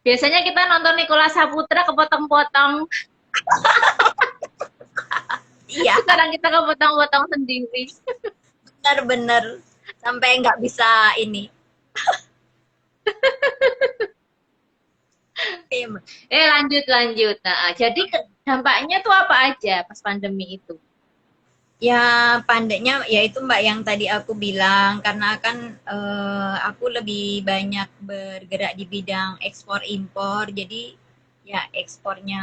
Biasanya kita nonton Nicholas Saputra kepotong-potong. Iya, Sekarang kita kepotong-potong sendiri. benar-benar sampai nggak bisa ini. Oke, Mbak. Lanjut lanjut. Nah, jadi dampaknya tuh apa aja pas pandemi itu? Ya, pandainya ya itu Mbak yang tadi aku bilang karena kan aku lebih banyak bergerak di bidang ekspor impor, jadi ya ekspornya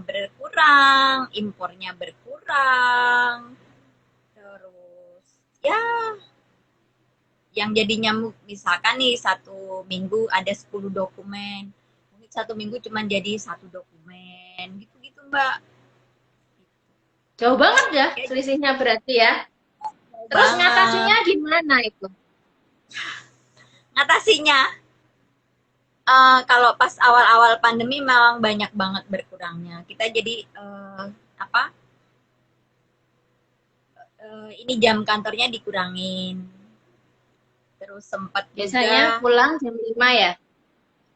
berkurang, impornya berkurang, terus ya yang jadinya misalkan nih satu minggu ada 10 dokumen, mungkin satu minggu cuma jadi satu dokumen, gitu-gitu Mbak. Jauh banget ya Ya, selisihnya berarti ya. jauh Terus banget. ngatasinnya gimana itu? Ngatasinya kalau pas awal-awal pandemi memang banyak banget berkurangnya. Kita jadi apa? Ini jam kantornya dikurangin. Terus sempat Biasanya juga pulang jam 5 ya?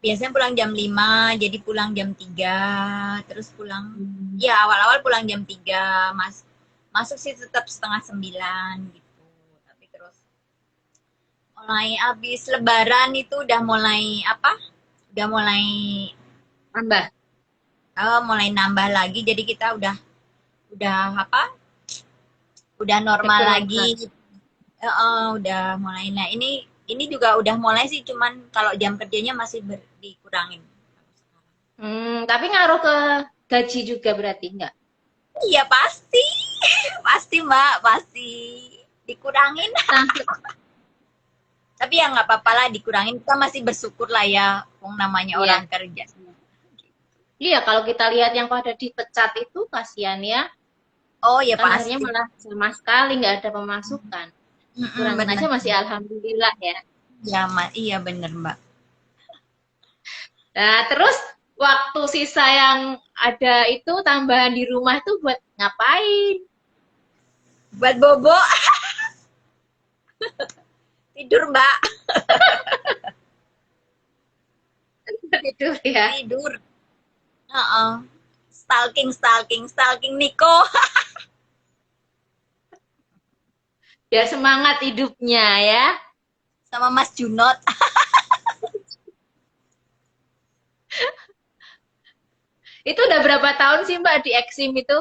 biasanya pulang jam 5, jadi pulang jam 3. Terus pulang Hmm. ya awal-awal pulang jam 3, masuk sih tetap setengah 9 gitu. Tapi terus mulai habis lebaran itu udah mulai apa? Udah mulai Tambah. mulai nambah lagi jadi kita udah apa? Udah Back normal to normal. lagi. Udah mulai. Nah, ini juga udah mulai sih, cuman kalau jam kerjanya masih dikurangin. Tapi ngaruh ke gaji juga berarti enggak? Iya pasti, pasti Mbak, pasti dikurangin. Nah, Tapi ya nggak apa-apa lah dikurangin. Kita masih bersyukur lah ya, wong namanya orang iya. kerja. Iya, kalau kita lihat yang pada dipecat itu kasihan ya. Oh ya Kan akhirnya pasti. malah sama sekali nggak ada pemasukan. Kurangin Benar. aja masih alhamdulillah ya. Ya, iya bener Mbak. Nah, terus waktu sisa yang ada itu tambahan di rumah itu buat ngapain? Buat bobo tidur Mbak, Tidur ya. tidur. Heeh. Stalking, stalking, stalking Niko Biar semangat hidupnya ya. sama Mas Junot. Itu udah berapa tahun sih Mbak di Exim itu?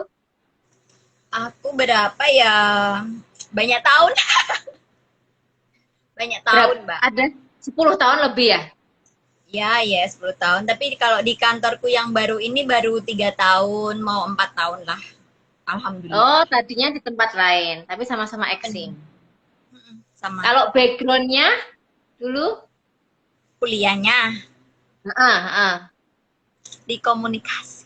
Aku berapa ya? Banyak tahun, banyak Berapa? tahun, Mbak. Ada 10 tahun lebih ya? Ya, ya 10 tahun. Tapi kalau di kantorku yang baru ini baru 3 tahun, mau 4 tahun lah. Alhamdulillah. Oh, tadinya di tempat lain, tapi sama-sama Exim. Sama Kalau backgroundnya dulu, kuliahnya ah, ah. di komunikasi.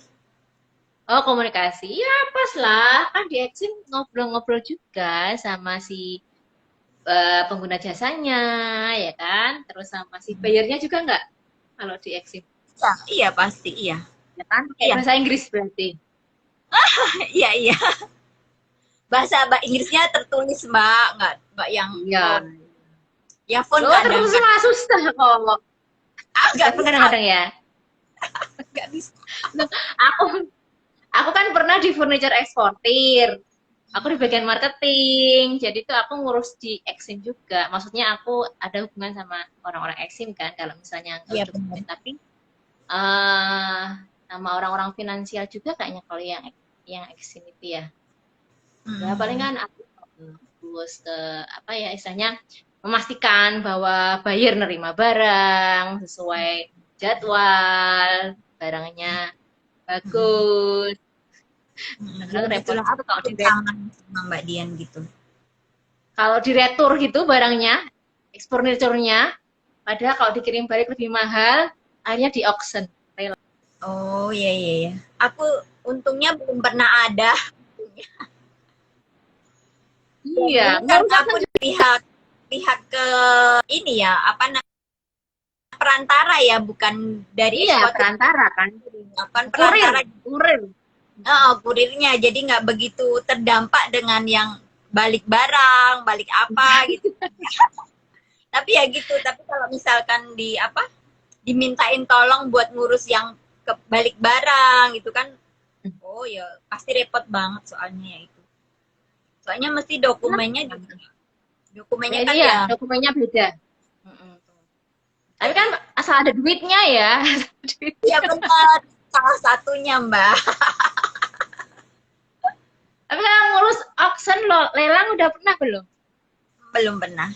Oh, komunikasi. Ya, pas lah. Kan di Exim ngobrol-ngobrol juga sama si pengguna jasanya, ya kan? Terus sama si bayarnya juga nggak kalau di Exim, Ya, iya pasti, iya. ya kan? Pakai Iya, bahasa Inggris berarti. iya, iya. Bahasa Inggrisnya tertulis, Mbak, nggak yang Iya. phone. Ya phone Loh, kadang terus kan. malah susah kok. Nggak Tapi bisa, kadang-kadang ya. nggak bisa. Loh, aku kan pernah di furniture eksportir. Aku di bagian marketing, jadi tuh aku ngurus di Exim juga. Maksudnya aku ada hubungan sama orang-orang Exim kan, kalau misalnya Iya untuk benar. tapi eh sama orang-orang finansial juga kayaknya kalau yang Exim itu ya. Ya paling Hmm. kan aku terus ke apa ya istilahnya memastikan bahwa buyer nerima barang sesuai jadwal, barangnya bagus. Ya Kadang repot begitulah aku juga turun tangan sama Mbak Dian gitu. kalau di retur gitu barangnya, furniturnya, padahal kalau dikirim balik lebih mahal, akhirnya di auction. Oh iya iya iya. Aku untungnya belum pernah ada. Dan Iya, ini karena ngurusnya aku kan di pihak pihak ke ini ya apa perantara ya bukan dari iya eksportir perantara kan. kan Kurir, perantara kurir. kurirnya jadi nggak begitu terdampak dengan yang balik barang balik apa gitu tapi ya gitu tapi kalau misalkan di apa dimintain tolong buat ngurus yang balik barang gitu kan. Oh ya pasti repot banget soalnya ya itu. Soalnya mesti dokumennya juga. Dokumennya Ya, kan iya, ya. dokumennya beda. Mm-mm. Tapi Jadi kan asal ada duitnya ya. ya benar salah satunya Mbak. Tapi kalau ngurus auction lo, lelang udah pernah belum? Belum pernah.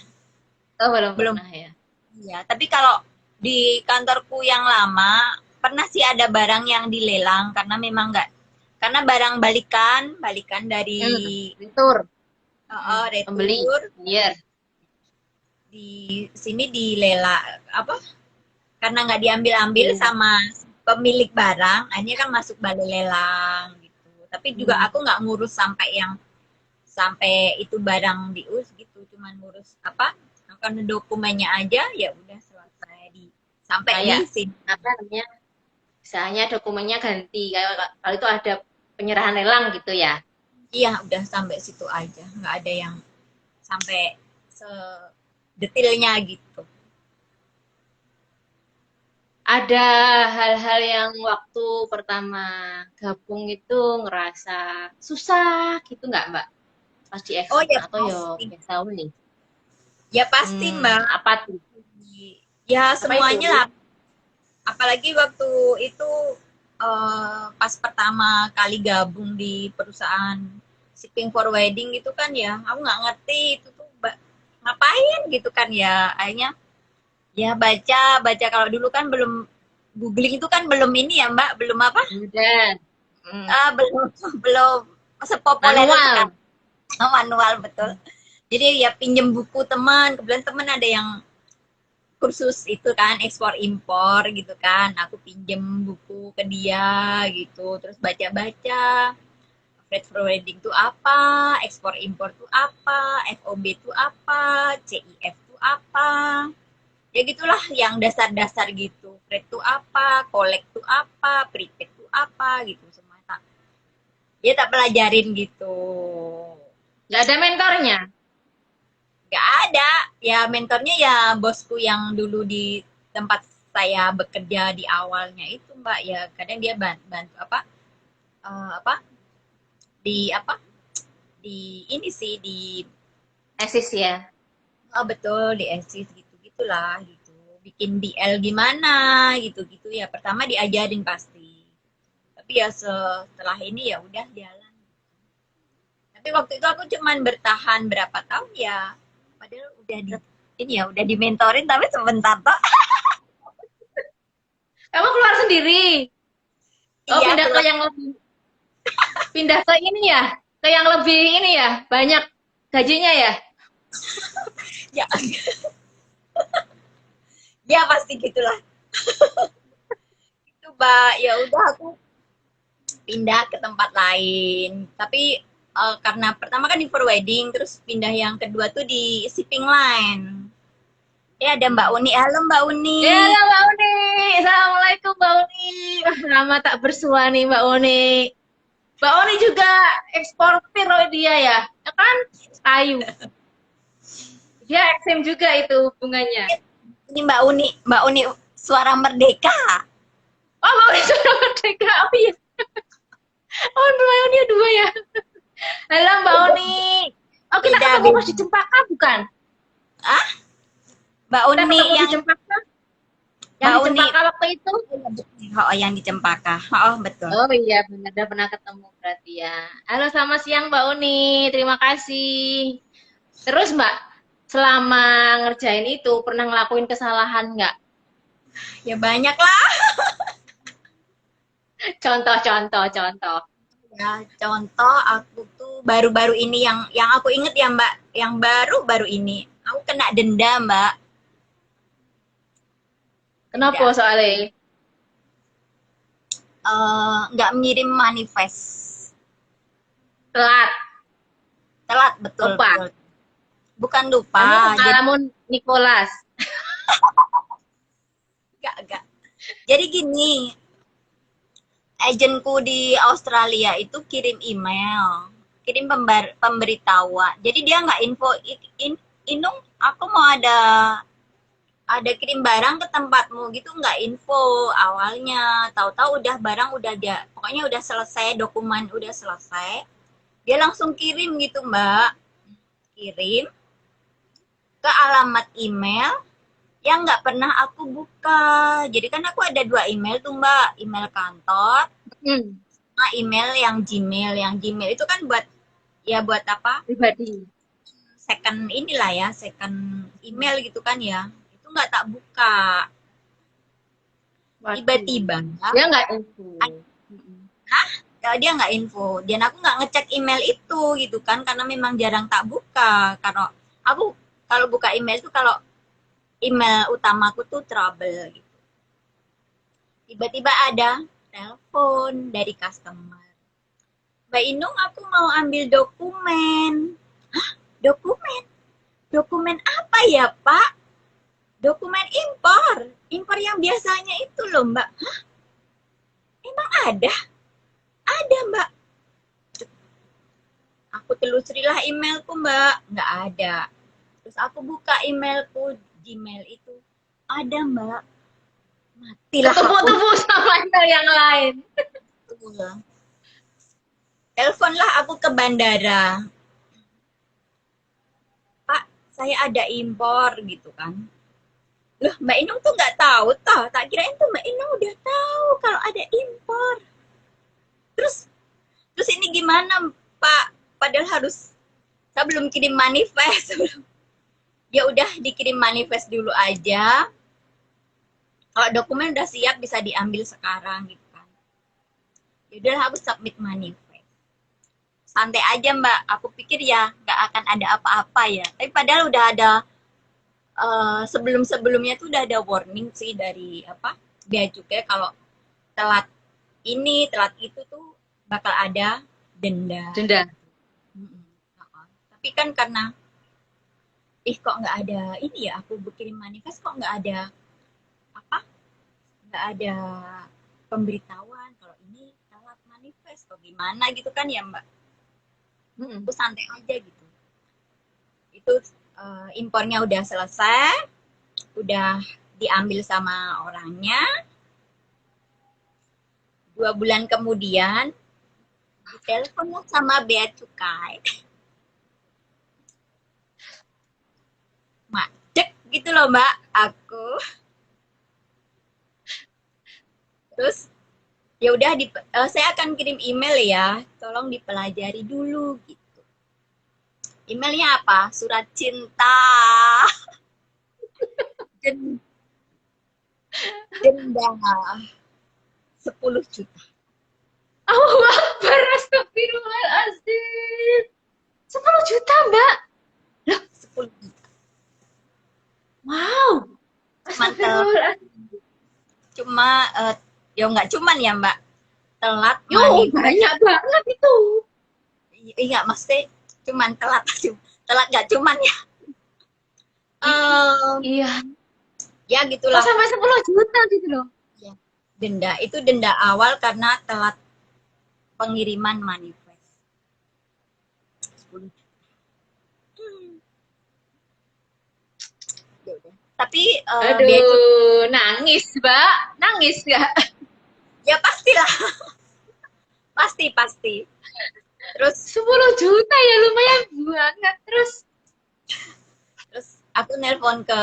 Oh, belum Belum. pernah ya. Iya, tapi kalau di kantorku yang lama pernah sih ada barang yang dilelang karena memang nggak karena barang balikan dari Retur. Pembeli. retur Iya. di sini dilelang apa karena nggak diambil-ambil Iya. sama pemilik barang, akhirnya kan masuk balai lelang gitu. Tapi juga Hmm. aku nggak ngurus sampai itu barang dius gitu, cuman ngurus apa? Akan dokumennya aja ya udah selesai sampai di Kayak sini. apa namanya? Misalnya dokumennya ganti. Kalau itu ada penyerahan lelang gitu ya. Iya, udah sampai situ aja, nggak ada yang sampai sedetailnya gitu. Ada hal-hal yang waktu pertama gabung itu ngerasa susah gitu nggak Mbak? Pas di Oh Exim ya atau yo pasti, biasa nih? ya pasti Mbak. Apa tuh? Ya Apa itu? semuanya lah. Apalagi waktu itu pas pertama kali gabung di perusahaan shipping forwarding itu kan ya, aku nggak ngerti itu tuh ngapain gitu kan ya. Akhirnya ya baca kalau dulu kan belum googling itu kan belum ini ya Mbak, belum apa? Kemudian Belum belum sepopuler manual. sekarang. Manual betul. Jadi ya pinjem buku teman, kebetulan teman ada yang kursus itu kan ekspor impor gitu kan, aku pinjem buku ke dia gitu, terus baca-baca freight forwarding itu apa, ekspor impor itu apa, FOB itu apa, CIF itu apa, ya gitulah yang dasar-dasar gitu, freight itu apa, collect itu apa, prepaid itu apa gitu semua tak, dia tak pelajarin gitu. Nggak ada mentornya. Gak ada. Ya mentornya ya bosku yang dulu di tempat saya bekerja di awalnya itu Mbak. Ya kadang dia bantu apa apa di apa di ini sih di Esis ya. betul di eksis gitu gitulah gitu. Bikin BL gimana gitu gitu ya. Pertama diajarin pasti. Tapi ya setelah ini ya udah jalan. Tapi waktu itu aku cuman bertahan berapa tahun ya. Padahal udah di ini ya udah dimentorin tapi sebentar toh. Kamu keluar sendiri. Oh, Iya pindah ke keluar. yang lebih, pindah ke ini ya, ke yang lebih ini ya, banyak gajinya ya. Ya, ya pasti gitulah. Itu, Mbak. Ya udah aku pindah ke tempat lain. Tapi karena pertama kan di forwarding, terus pindah yang kedua tuh di shipping line. Ya ada Mbak Uni. Halo Mbak Uni. Ya, halo Mbak Uni. Assalamualaikum Mbak Uni. Wah, lama tak bersua nih Mbak Uni. Mbak Uni juga eksportir loh dia ya. Ya kan? Kayu. Dia Exim juga itu hubungannya. Ini Mbak Uni suara merdeka. Oh, Mbak Uni sudah merdeka. Oh iya. Oh, Mbak Uni dua ya. Halo Mbak Uni. Oh, kita Beda ketemu beda. pas di Cempaka bukan? Ah, Mbak Kita Uni ketemu di yang Cempaka. Yang Mbak di Uni. Cempaka waktu itu. Oh, yang di Cempaka. Oh, betul. Oh iya, benar. Udah pernah ketemu berarti ya. Halo, selamat siang Mbak Uni. Terima kasih. Terus Mbak, selama ngerjain itu pernah ngelakuin kesalahan nggak? Ya banyak lah. Contoh, contoh. Ya, contoh aku tuh baru-baru ini yang aku inget ya Mbak, yang baru-baru ini aku kena denda Mbak. Kenapa Denda. soalnya? Nggak mengirim manifest. Telat, Telat betul lupa. betul. Bukan lupa, Kamu jadi pengalaman Nicholas. enggak. Jadi gini, agenku di Australia itu kirim email, kirim pemberitahuan. Jadi dia nggak info, Inung, aku mau ada ada kirim barang ke tempatmu gitu, nggak info awalnya. Tahu-tahu udah barang udah dia, pokoknya udah selesai, dokumen udah selesai, dia langsung kirim gitu Mbak, kirim ke alamat email yang nggak pernah aku buka. Jadi kan aku ada 2 email tuh Mbak, email kantor Hmm, sama email yang Gmail. Yang Gmail itu kan buat, ya buat apa, pribadi. second inilah ya, second email gitu kan ya. Itu nggak tak buka. Waduh. Tiba-tiba Dia nggak info. Mm-mm. dia nggak info, dan aku nggak ngecek email itu gitu kan, karena memang jarang tak buka. Karena aku kalau buka email tuh kalau email utamaku tuh trouble gitu. Tiba-tiba ada telepon dari customer, Mbak Inung, aku mau ambil dokumen. Dokumen? Dokumen apa ya Pak? Dokumen impor, impor yang biasanya itu loh Mbak. Emang ada Mbak. Aku telusurilah emailku Mbak, nggak ada. Terus aku buka emailku, Gmail itu ada Mbak. Matilah aku. Ketemu-temu sama yang lain. Teleponlah aku ke bandara, Pak, saya ada impor gitu kan. Loh, Mbak Inung tuh nggak tahu toh. Tak kirain tuh Mbak Inung udah tahu kalau ada impor. Terus terus ini gimana Pak? Padahal harus, saya belum kirim manifest. Ya udah dikirim manifest dulu aja. Kalau dokumen udah siap bisa diambil sekarang gitu kan. Ya udahlah aku submit manifest. Santai aja Mbak. Aku pikir ya nggak akan ada apa-apa ya. Tapi padahal udah ada sebelum-sebelumnya tuh udah ada warning sih dari apa? Bea Cukai kalau telat ini, telat itu tuh bakal ada denda. Denda. Tapi kan karena kok nggak ada ini ya, aku bikin manifest kok nggak ada apa, nggak ada pemberitahuan kalau ini telat manifest atau gimana gitu kan ya Mbak. Mm-mm. Aku santai aja gitu. Itu impornya udah selesai, udah diambil sama orangnya. 2 bulan kemudian diteleponlah sama bea cukai. Macet gitu loh Mbak, aku. Terus ya udah saya akan kirim email ya, tolong dipelajari dulu gitu. Emailnya apa? Surat cinta. Denda 10 juta. Oh, Akbar, astagfirullahaladzim. 10 juta, Mbak. Loh, 10 juta. wow. Cuman telat, Astagfirullahaladzim. cuma ya nggak cuman ya Mbak, telat Yo, manifest. banyak banget itu. Iya maksudnya cuman telat, telat nggak cuman ya. Iya. Ya Kok gitulah. sampai 10 juta gitu loh. Ya. Denda itu denda awal karena telat pengiriman manifest. 10 juta. Ya udah. Tapi biaya cukai, Aduh, nangis, Mbak. Nangis nggak? ya pastilah, pasti. Terus 10 juta ya lumayan banget. terus aku nelpon ke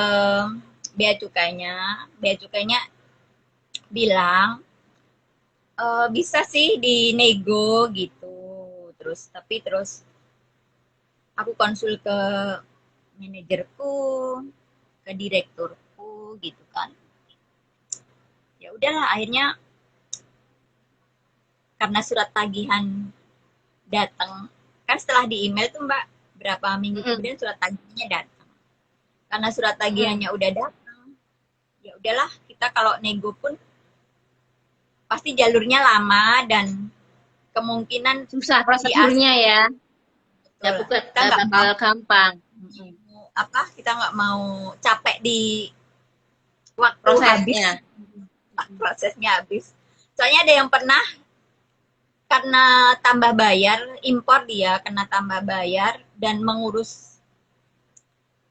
bea cukainya bilang bisa sih dinego gitu. Terus aku konsul ke manajerku, ke direkturku gitu kan. Ya udahlah akhirnya karena surat tagihan datang, kan setelah di email tuh Mbak, berapa minggu Mm-mm. kemudian surat tagihannya datang. Karena surat Mm-mm. tagihannya udah datang, ya udahlah kita kalau nego pun pasti jalurnya lama dan kemungkinan Susah di AS prosedurnya ya. Ya betul. bukan Kita nggak nggak bakal mau gampang. Mm-mm. kita nggak mau capek di waktu habis, Prosesnya. prosesnya habis. Soalnya ada yang pernah karena tambah bayar impor, dia kena tambah bayar dan mengurus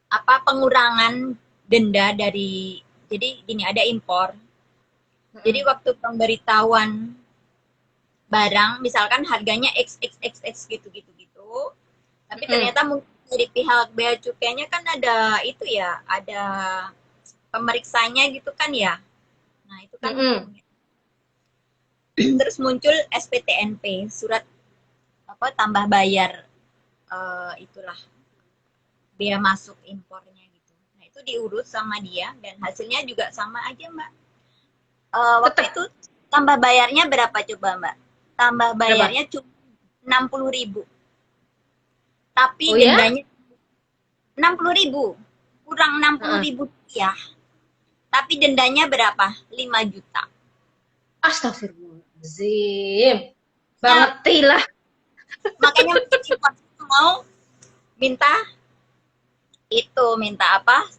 apa pengurangan denda dari, jadi gini, ada impor. Jadi Mm-mm. waktu pemberitahuan barang, misalkan harganya XXXX gitu-gitu, tapi Mm-mm. ternyata mungkin dari pihak bea cukainya kan ada itu ya, ada pemeriksanya gitu kan ya. Nah itu kan Mm-mm. terus muncul SPTNP, surat apa tambah bayar, itulah bea masuk impornya gitu. Nah itu diurus sama dia dan hasilnya juga sama aja Mbak. Waktu Tetap. itu tambah bayarnya berapa coba Mbak? Tambah Berapa? bayarnya cuma 60.000, tapi Oh ya? dendanya 60.000, kurang enam puluh Heeh. ribu rupiah, tapi dendanya berapa? 5 juta. Astagfirullahaladzim. Ya, Bangetilah. makanya mungkin impor mau minta itu, minta apa?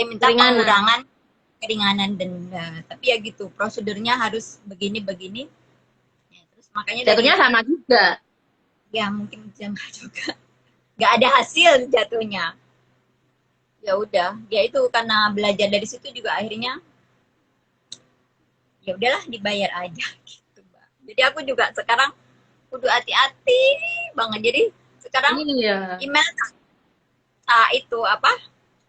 Minta Keringanan. pengurangan keringanan denda. Tapi ya gitu, prosedurnya harus begini-begini. Ya, terus makanya dari Jatuhnya situ sama juga. ya mungkin jangka juga nggak ada hasil jatuhnya. Ya udah, dia itu karena belajar dari situ juga akhirnya ya udahlah dibayar aja gitu, Mbak. Jadi aku juga sekarang kudu hati-hati banget. Jadi sekarang Iya. email itu apa?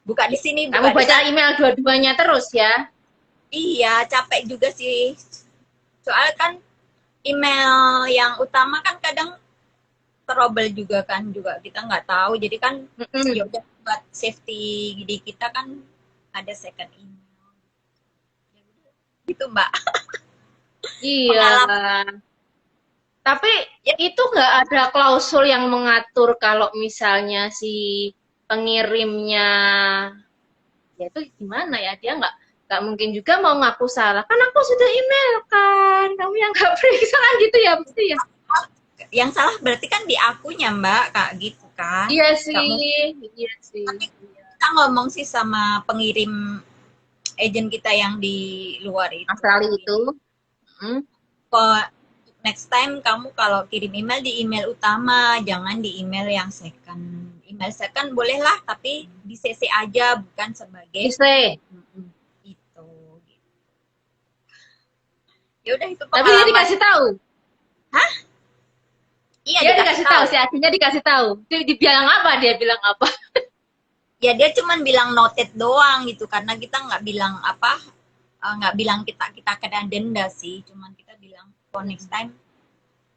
Buka di sini, Kamu buka di baca sana. email dua-duanya terus ya? Iya, capek juga sih. Soalnya kan email yang utama kan kadang trouble juga kan, juga kita nggak tahu. Jadi kan ya Mm-mm. udah buat safety di kita kan ada second email. Ya udah, gitu Mbak. Iya. Pengalaman Tapi ya. itu nggak ada klausul yang mengatur kalau misalnya si pengirimnya, ya itu gimana ya? Dia nggak mungkin juga mau ngaku salah. Kan aku sudah email kan, kamu yang nggak periksa kan gitu ya pasti ya. Yang salah berarti kan di akunya Mbak, Kak gitu kan. Iya Nggak sih, mungkin. iya sih. Tapi kita ngomong sih sama pengirim agent kita yang di luar itu. Australia itu. Hmm. Kok next time kamu kalau kirim email di email utama, jangan di email yang second. Email second bolehlah, tapi di CC aja, bukan sebagai Bisa. Mm-mm. itu. Ya udah itu Tapi dia pengalaman. dikasih tahu. Hah? Iya Dia dikasih dikasih tahu, tahu. si adminnya dikasih tahu. Dibilang apa? Dia bilang apa? Ya dia cuman bilang noted doang gitu karena kita nggak bilang apa, nggak bilang kita kita kena denda sih, cuman kita bilang for next time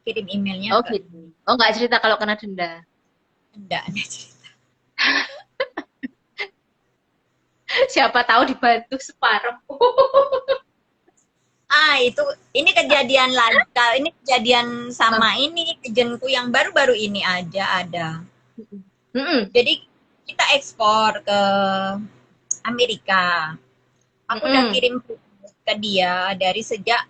kirim emailnya Oh ke gitu. ini. Oh nggak cerita kalau kena denda. Enggak ada cerita. Siapa tahu dibantu separuh. Itu ini kejadian lagi. Ini kejadian sama ini kejenku yang baru-baru ini aja ada. Mm-mm. Jadi kita ekspor ke Amerika. Aku udah Mm-mm. kirim ke dia dari sejak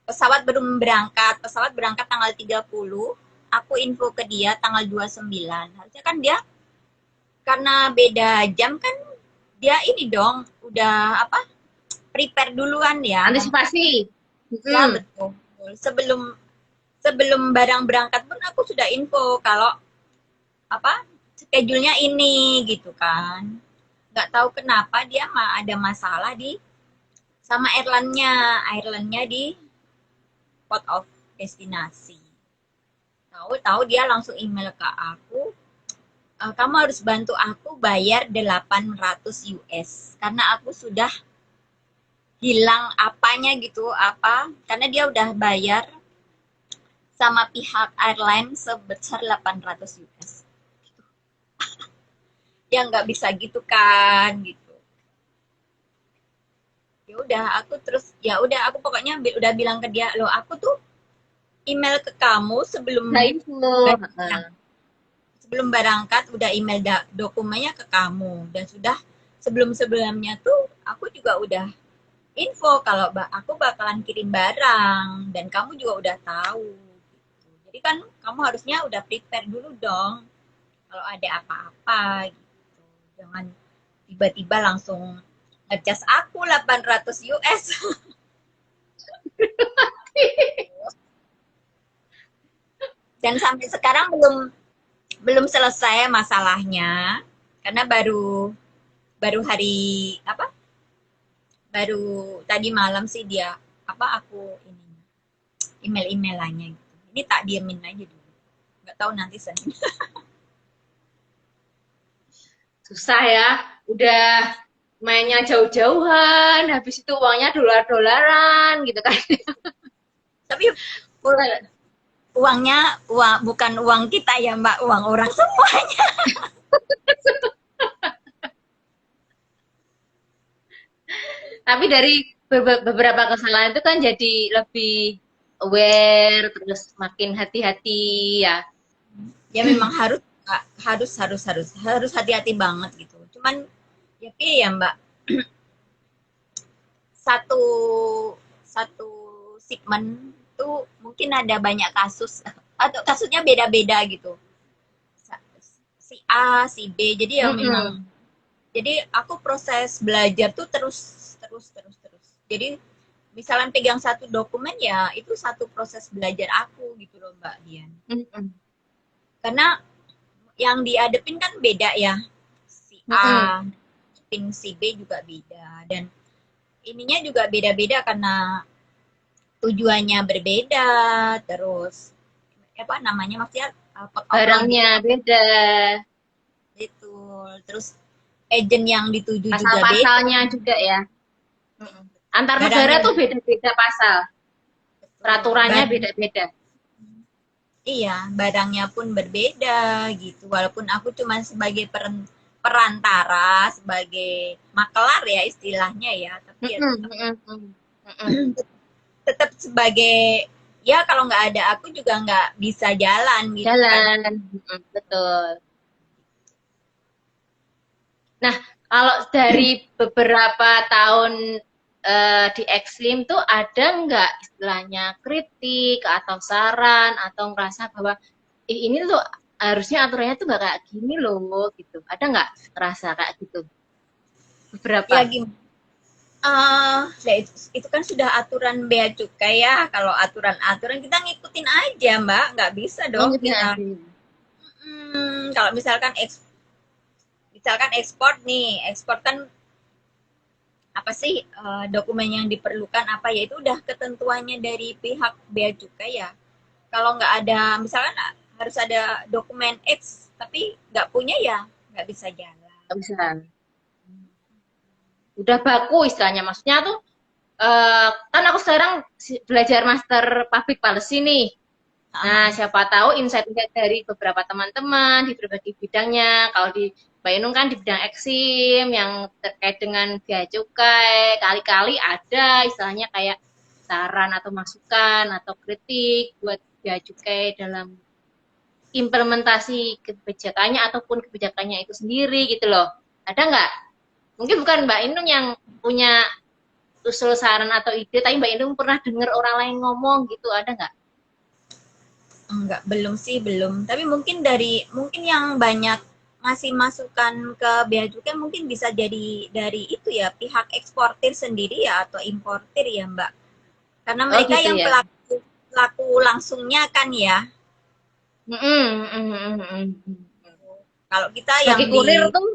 pesawat belum berangkat. Pesawat berangkat tanggal 30. Aku info ke dia tanggal 29. Harusnya kan dia karena beda jam kan dia ini dong udah apa prepare duluan ya. Antisipasi. Ya Mm-mm. betul. Sebelum sebelum barang berangkat pun aku sudah info kalau apa schedule-nya ini gitu kan. Nggak tahu kenapa dia ada masalah di sama airline-nya di port of destinasi. Tahu-tahu dia langsung email ke aku, kamu harus bantu aku bayar 800 US karena aku sudah hilang apanya gitu apa karena dia udah bayar sama pihak airline sebesar 800 US. Ya nggak bisa gitu kan gitu. Ya udah aku terus ya udah aku pokoknya udah bilang ke dia, loh aku tuh email ke kamu Nah info. barang- sebelum berangkat udah email dokumennya ke kamu dan sudah sebelum-sebelumnya tuh aku juga udah info kalau aku bakalan kirim barang dan kamu juga udah tahu gitu. Jadi kan kamu harusnya udah prepare dulu dong kalau ada apa-apa gitu. Jangan tiba-tiba langsung ngecas aku 800 US. Dan sampai sekarang belum belum selesai masalahnya karena baru baru hari apa? Baru tadi malam sih dia apa aku ini email-emailannya gitu. Ini tak diemin aja dulu. Nggak tahu nanti Senin. Susah ya, udah mainnya jauh-jauhan, habis itu uangnya dolar-dolaran gitu kan. Tapi Mulai uangnya bukan uang kita ya Mbak, uang orang semuanya. tapi dari beberapa kesalahan itu kan jadi lebih aware, terus makin hati-hati ya. Ya memang harus harus hati-hati banget gitu. Cuman ya ya Mbak, satu satu segmen tuh mungkin ada banyak kasus atau kasusnya beda-beda gitu. Si A, si B. Jadi ya memang Mm-mm. jadi aku proses belajar tuh terus. Jadi misalnya pegang satu dokumen ya itu satu proses belajar aku gitu loh Mbak Dian. Mm-mm. Karena yang dihadapin kan beda ya. Si Mm-mm. A, pin si B juga beda dan ininya juga beda-beda karena tujuannya berbeda, terus apa namanya maksudnya code of Barangnya logic beda, itu, terus agent yang dituju juga beda, pasal-pasalnya juga ya. Mm-mm. Antar negara barangnya tuh beda-beda pasal, betul, peraturannya beda-beda. iya barangnya pun berbeda gitu. Walaupun aku cuma sebagai perantara, sebagai makelar ya istilahnya ya, tapi ya Mm-mm. Mm-mm. Mm-mm. tetap sebagai ya kalau nggak ada aku juga nggak bisa jalan gitu kan. Jalan, mm-mm. Betul. Nah, kalau dari beberapa tahun di Exlim tuh ada nggak istilahnya kritik atau saran atau ngerasa bahwa ini tuh harusnya aturannya tuh nggak kayak gini loh gitu. Ada nggak ngerasa kayak gitu? Ya Beberapa. gimana? Ya itu kan sudah aturan bea cukai ya. Kalau aturan-aturan kita ngikutin aja, Mbak. Nggak bisa Oh, dong gitu kita. aja. Kalau misalkan ekspor nih, ekspor kan apa sih dokumen yang diperlukan apa ya itu udah ketentuannya dari pihak bea cukai ya. Kalau nggak ada, misalkan harus ada dokumen X, tapi nggak punya ya nggak bisa jalan. Nggak bisa. Udah baku istilahnya. Maksudnya tuh kan aku sekarang belajar master public policy nih. Nah, Ah, siapa tahu insight-insight dari beberapa teman-teman di berbagai bidangnya. Kalau di Mbak Inung kan di bidang eksim yang terkait dengan bea cukai, kali-kali ada istilahnya kayak saran atau masukan atau kritik buat bea cukai dalam implementasi kebijakannya ataupun kebijakannya itu sendiri gitu loh. Ada nggak? Mungkin bukan Mbak Inung yang punya usul saran atau ide, tapi Mbak Inung pernah dengar orang lain ngomong gitu, ada nggak? enggak, belum sih, belum. Tapi mungkin yang banyak ngasih masukan ke bea cukai mungkin bisa jadi dari itu ya, pihak eksportir sendiri ya atau importir ya, Mbak. Karena Oh mereka gitu yang ya. pelaku pelaku langsungnya kan ya. Mm-mm, mm-mm, mm-mm. Kalau kita yang Sebagai kurir tuh,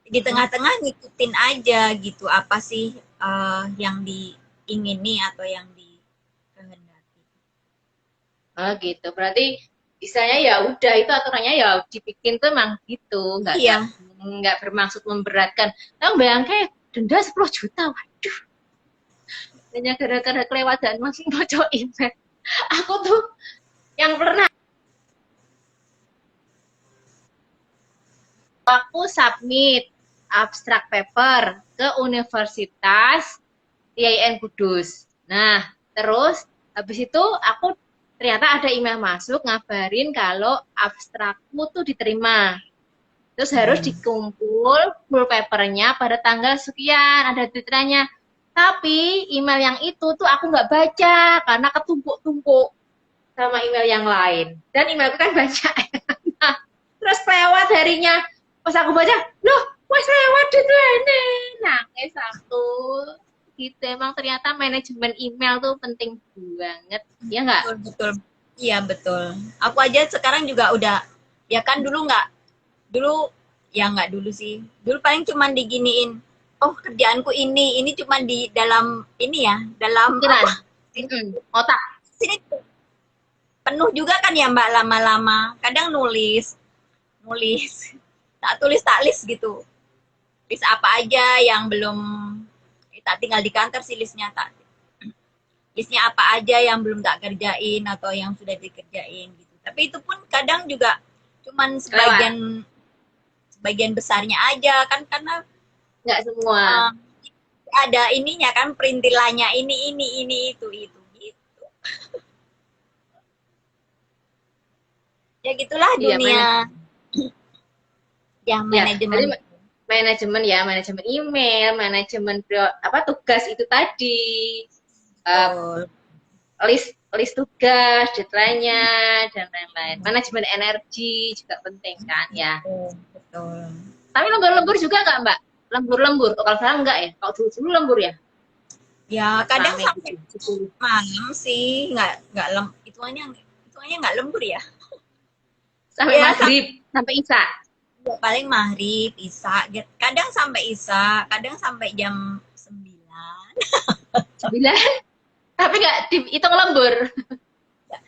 di tengah-tengah ngikutin aja gitu, apa sih yang diingini atau yang dikehendaki. oh gitu. Berarti misalnya ya udah itu aturannya ya dibikin tuh emang gitu, Iya, nggak bermaksud memberatkan. Tahu bayangkan denda 10 juta, waduh, hanya gara-gara kelewat dan masih bocor email. Aku tuh yang pernah aku submit abstrak paper ke Universitas IAIN Kudus. Nah, terus habis itu aku ternyata ada email masuk ngabarin kalau abstrakku tuh diterima. Terus harus dikumpul full papernya pada tanggal sekian, ada titranya. Tapi email yang itu tuh aku nggak baca karena ketumpuk-tumpuk sama email yang lain. Dan emailku kan baca. Nah, terus lewat harinya, pas aku baca, loh, wes lewat ini. Nangis aku. Gitu, emang ternyata manajemen email tuh penting banget. Ya nggak? betul betul. Iya betul. Aku aja sekarang juga udah ya kan dulu nggak dulu Ya nggak dulu sih. Dulu paling cuman diginiin. Oh kerjaanku ini cuman di dalam ini ya, dalam Pikiran. apa? Otak. Sini penuh juga kan ya Mbak lama-lama. Kadang nulis, nulis, tak tulis tak list gitu. List apa aja yang belum tak tinggal di kantor sih listnya tak. Listnya apa aja yang belum tak kerjain atau yang sudah dikerjain gitu. Tapi itu pun kadang juga cuman Lewat. sebagian besarnya aja kan karena Nggak semua. uh, ada ininya kan perintilannya ini itu gitu. Ya gitulah Iya, dunia ya ya, jadi manajemen. manajemen ya, manajemen email, manajemen apa tugas itu tadi, eh, Betul. list list tugas, deadline-nya dan lain-lain. Manajemen energi juga penting kan ya. Betul. Betul. Tapi lembur-lembur juga nggak Mbak? Lembur-lembur. Oh, kalau sekarang enggak ya? Kalau dulu lembur ya? Ya kadang Rame sampai gitu. 10. malam sih nggak hitungannya nggak lembur ya. Sampai Ya maghrib, sampai isya. paling maghrib, isya, kadang sampai isya, kadang sampai jam 9. 9. Tapi nggak dihitung lembur. Enggak,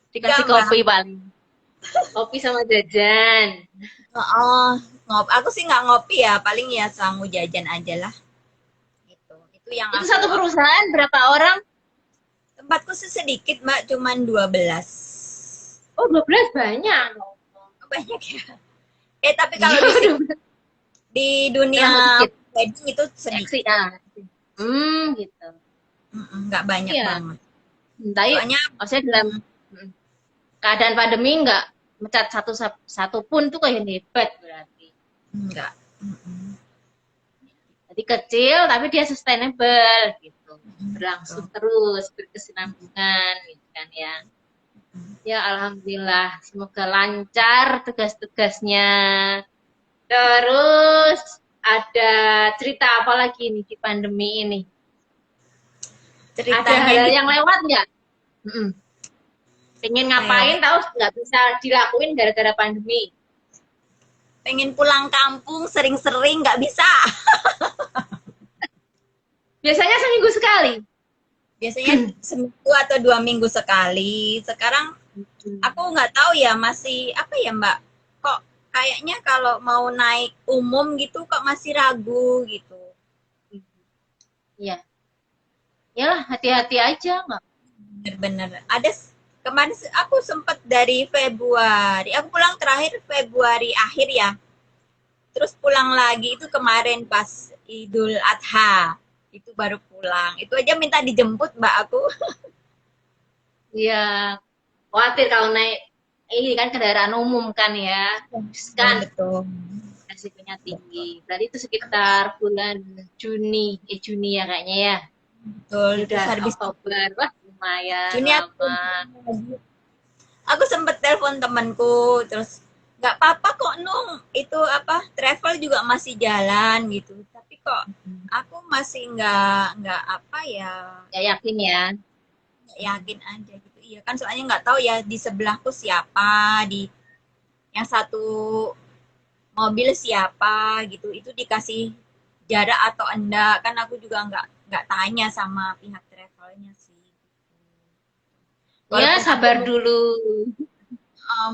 Dikasih Mbak. kopi paling. Kopi sama jajan. Oh, aku sih nggak ngopi ya, paling ya sanggup jajan aja lah. Itu yang Itu aku satu perusahaan berapa orang? tempatku sih sedikit, Mbak, cuman 12. Oh, 12 banyak. Banyak ya. Tapi Iya, kalau di sini, 12. di dunia Terlalu dikit. wedding itu sedikit, Seksi. Gitu. nggak banyak Iya. banget. Tapi Soalnya maksudnya dalam keadaan pandemi nggak mecat satu pun tuh kayak hebat berarti. nggak. Mm-mm. Jadi kecil tapi dia sustainable gitu. Betul. Berlangsung terus, berkesinambungan gitu kan ya. Ya alhamdulillah, semoga lancar tugas-tugasnya. Terus ada cerita apa lagi nih di pandemi ini? Ada Ceritanya hal di yang lewat nggak? Pengen ngapain tahu nggak bisa dilakuin gara-gara pandemi. pengen pulang kampung sering-sering nggak bisa. Biasanya seminggu sekali. Biasanya seminggu atau 2 minggu sekali. Sekarang aku nggak tahu ya masih apa ya Mbak. Kok kayaknya kalau mau naik umum gitu kok masih ragu gitu. Iya. Yalah, hati-hati aja nggak. Bener-bener. Kemarin aku sempat dari Februari. Aku pulang terakhir Februari akhir ya. Terus pulang lagi itu kemarin pas Idul Adha. Itu baru pulang. Itu aja minta dijemput Mbak aku. Iya, khawatir kalau naik ini kan kendaraan umum kan ya. Kan Betul. resikonya tinggi. Berarti itu sekitar bulan Juni ya kayaknya ya. Betul. Ini Terus udah habis Oktober, wah lumayan Juni lama. aku sempet telepon temanku terus nggak apa-apa kok Nung itu apa travel juga masih jalan gitu tapi kok aku masih nggak apa ya Ya yakin ya. yakin aja gitu iya kan soalnya nggak tahu ya di sebelahku siapa di yang satu mobil siapa gitu itu dikasih jarak atau enggak kan aku juga nggak tanya sama pihak travelnya sih Ya walaupun aku sabar dulu.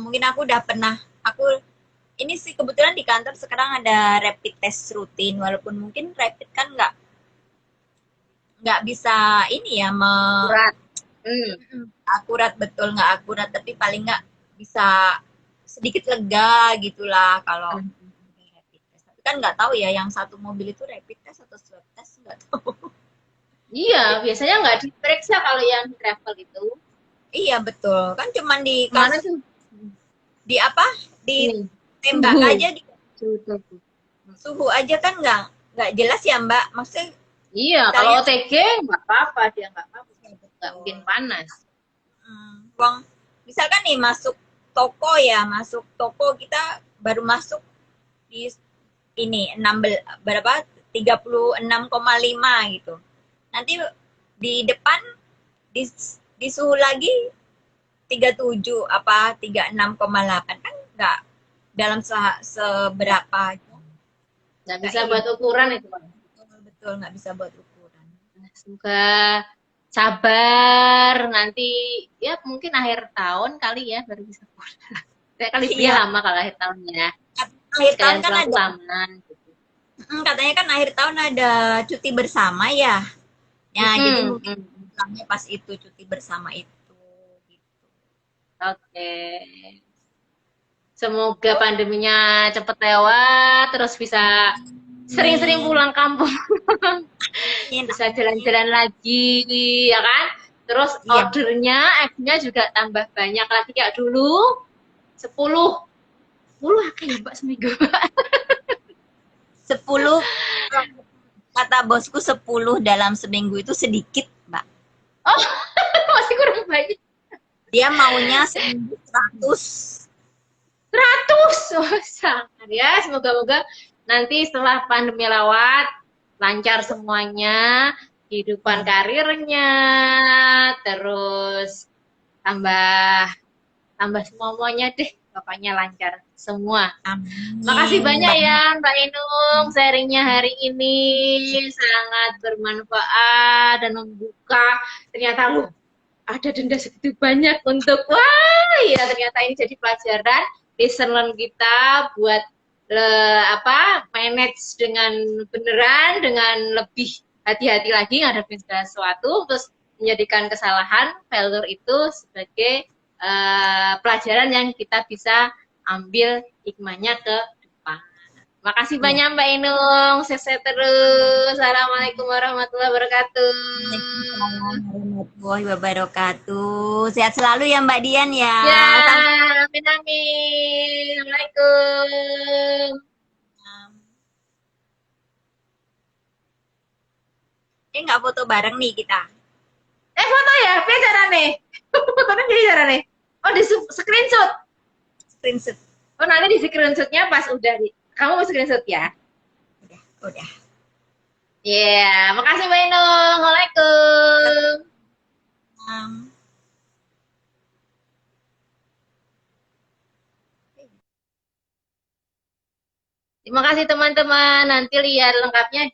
mungkin aku udah pernah aku ini sih kebetulan di kantor sekarang ada rapid test rutin walaupun mungkin rapid kan nggak bisa ini ya Surat. Hmm. akurat betul nggak akurat tapi paling nggak bisa sedikit lega gitulah kalau rapid test tapi kan nggak tahu ya yang satu mobil itu rapid test atau swab test nggak tahu. Iya, biasanya nggak diperiksa kalau yang travel itu. Iya betul kan cuman Kemana tuh? di apa Ini, ditembak suhu. aja di Suhu tubuh. suhu aja kan nggak jelas ya mbak maksudnya Iya, kita kalau lihat OTG nggak apa-apa, dia nggak apa-apa. ya, Nggak betul. mungkin panas. Uang misalkan nih masuk toko kita baru masuk di ini 16 berapa 36,5 gitu. Nanti di depan di, di suhu lagi 37 apa 36,8 kan enggak dalam seberapa Nggak Kak bisa Im. buat ukuran itu, Bang. Betul, betul nggak bisa buat ukuran. Nah, semoga sabar nanti ya mungkin akhir tahun kali ya baru bisa pulang. Saya kan liburnya Iya, lama kalau akhir tahunnya. akhir tahun Sekalian kan pulang tuh ada, lama gitu. katanya kan akhir tahun ada cuti bersama ya. Ya, jadi Mm-mm, mungkin mm. pulangnya pas itu cuti bersama itu. Gitu. Oke. Semoga pandeminya cepet lewat, terus bisa sering-sering Amin. pulang kampung, Amin. bisa Amin. jalan-jalan lagi, ya kan? Terus Iya, ordernya, akhirnya juga tambah banyak lagi kayak dulu, 10, 10 akeh ya Mbak seminggu. 10 kata bosku 10 dalam seminggu itu sedikit, Mbak. Oh, masih kurang banyak. Dia maunya seminggu 100. 100, oh, sangat ya. Semoga-moga nanti setelah pandemi lewat, lancar semuanya, kehidupan Amin. karirnya, terus tambah tambah semuanya deh, pokoknya lancar semua. Makasih Amin. banyak Banyak. ya Mbak Inung, sharingnya hari ini sangat bermanfaat dan membuka. Ternyata loh, ada denda segitu banyak untuk wah ya ternyata ini jadi pelajaran lesson learn kita buat apa manage dengan beneran dengan lebih hati-hati lagi ngadepin segala sesuatu terus menjadikan kesalahan failure itu sebagai pelajaran yang kita bisa ambil hikmahnya ke depan. Makasih Iya. banyak Mbak Inung, sukses terus. Assalamualaikum warahmatullahi Waalaikumsalam wabarakatuh. warahmatullahi wabarakatuh. Sehat selalu ya Mbak Dian ya. Ya, Sampai amin amin. Assalamualaikum. jumpa. Nggak foto bareng nih kita. Foto ya, piye carane? Fotonya piye carane? Oh, di screenshot. Screenshot. Oh, nanti di screenshotnya pas udah di. Kamu mau screenshot ya? Udah, udah. Iya, yeah. Makasih Mbak Inung. Waalaikumsalam. Um, Terima kasih teman-teman. Nanti lihat lengkapnya